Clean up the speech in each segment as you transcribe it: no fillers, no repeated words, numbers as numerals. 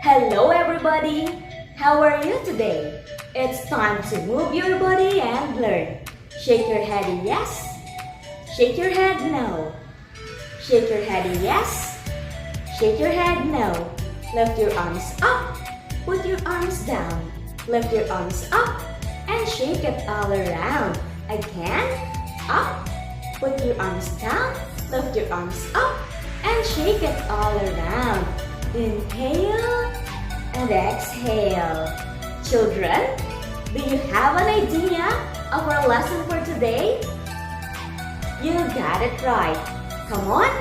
Hello everybody! How are you today? It's time to move your body and learn. Shake your head yes. Shake your head no. Shake your head yes. Shake your head no. Lift your arms up. Put your arms down. Lift your arms up and shake it all around. Again, up. Put your arms down. Lift your arms up and shake it all around. Inhale and exhale. Children, do you have an idea of our lesson for today? You got it right. Come on,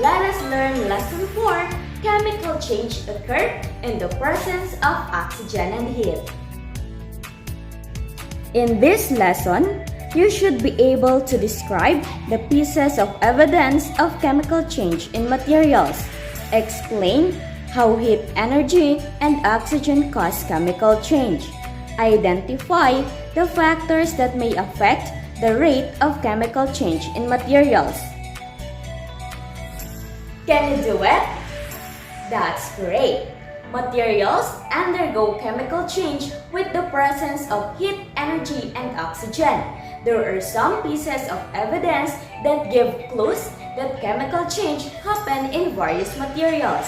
let us learn lesson 4. Chemical change occur in the presence of oxygen and heat. In this lesson, you should be able to describe the pieces of evidence of chemical change in materials. Explain how heat energy and oxygen cause chemical change. Identify the factors that may affect the rate of chemical change in materials. Can you do it? That's great! Materials undergo chemical change with the presence of heat, energy, and oxygen. There are some pieces of evidence that give clues that chemical change happen in various materials.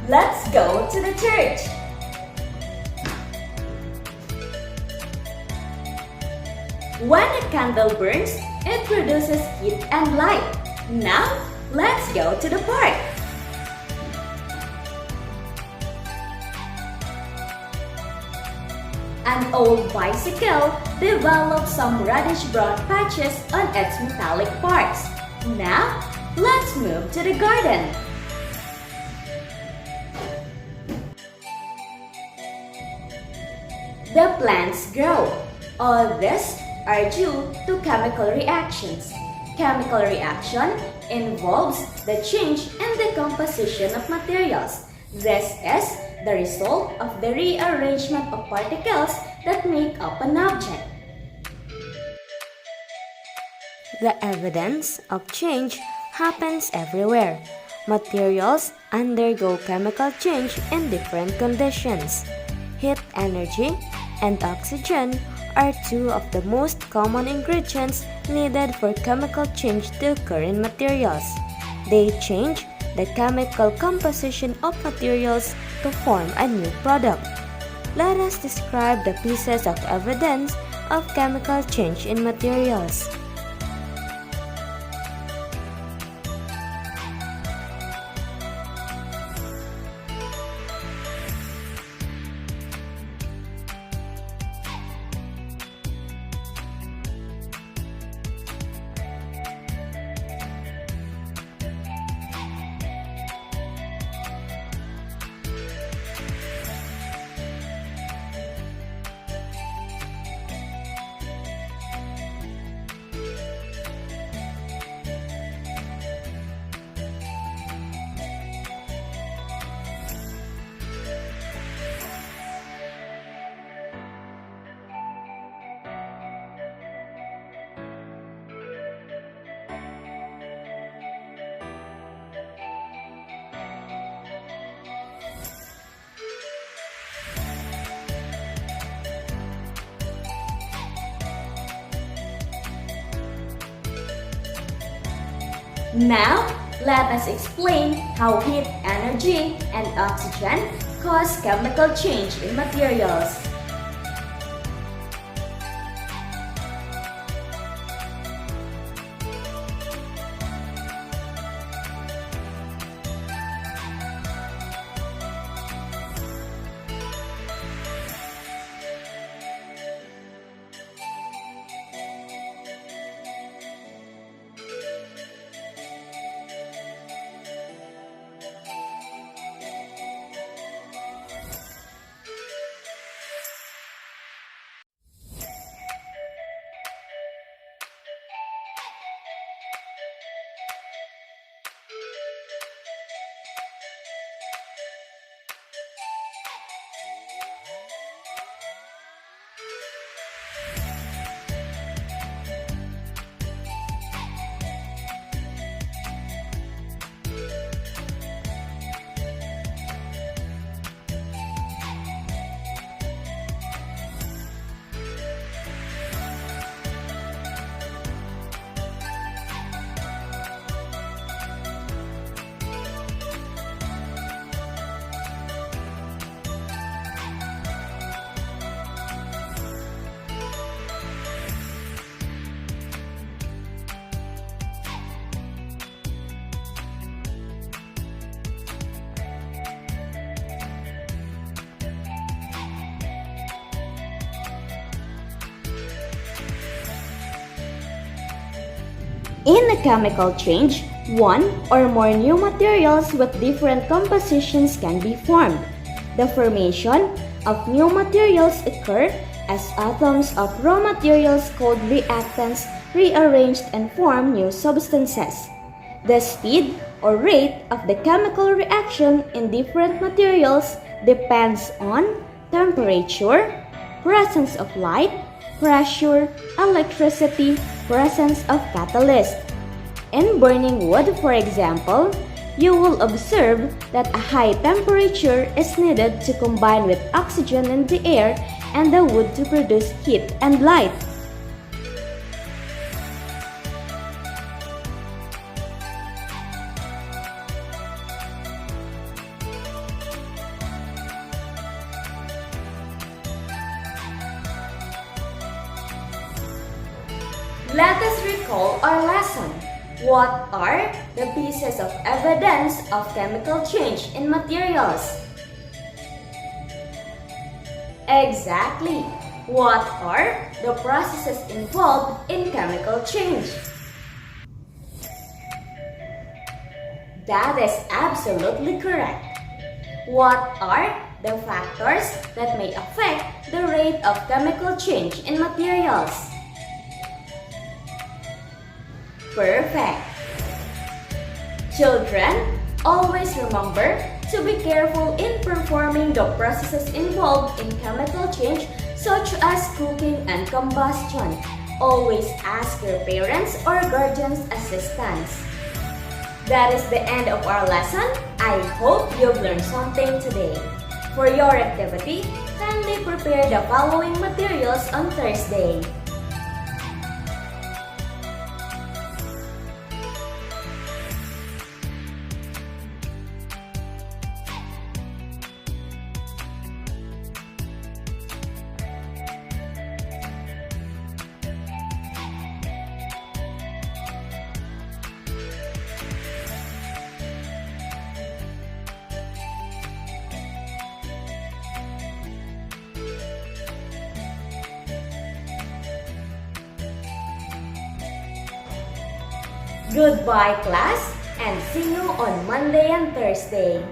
Let's go to the church! When a candle burns, it produces heat and light. Now, let's go to the park. An old bicycle developed some reddish-brown patches on its metallic parts. Now, let's move to the garden. The plants grow. All this are due to chemical reactions. Chemical reaction involves the change in the composition of materials. This is the result of the rearrangement of particles that make up an object. The evidence of change happens everywhere. Materials undergo chemical change in different conditions. Heat energy and oxygen are two of the most common ingredients needed for chemical change to occur in materials. They change the chemical composition of materials to form a new product. Let us describe the pieces of evidence of chemical change in materials. Now, let us explain how heat, energy, and oxygen cause chemical change in materials. In a chemical change, one or more new materials with different compositions can be formed. The formation of new materials occur as atoms of raw materials called reactants rearranged and form new substances. The speed or rate of the chemical reaction in different materials depends on temperature, presence of light, pressure, electricity, presence of catalyst. In burning wood, for example, you will observe that a high temperature is needed to combine with oxygen in the air and the wood to produce heat and light. Let us recall our lesson. What are the pieces of evidence of chemical change in materials? Exactly. What are the processes involved in chemical change? That is absolutely correct. What are the factors that may affect the rate of chemical change in materials? Perfect. Children, always remember to be careful in performing the processes involved in chemical change such as cooking and combustion. Always ask your parents or guardians' assistance. That is the end of our lesson. I hope you've learned something today. For your activity, kindly prepare the following materials on Thursday. Goodbye, class, and see you on Monday and Thursday.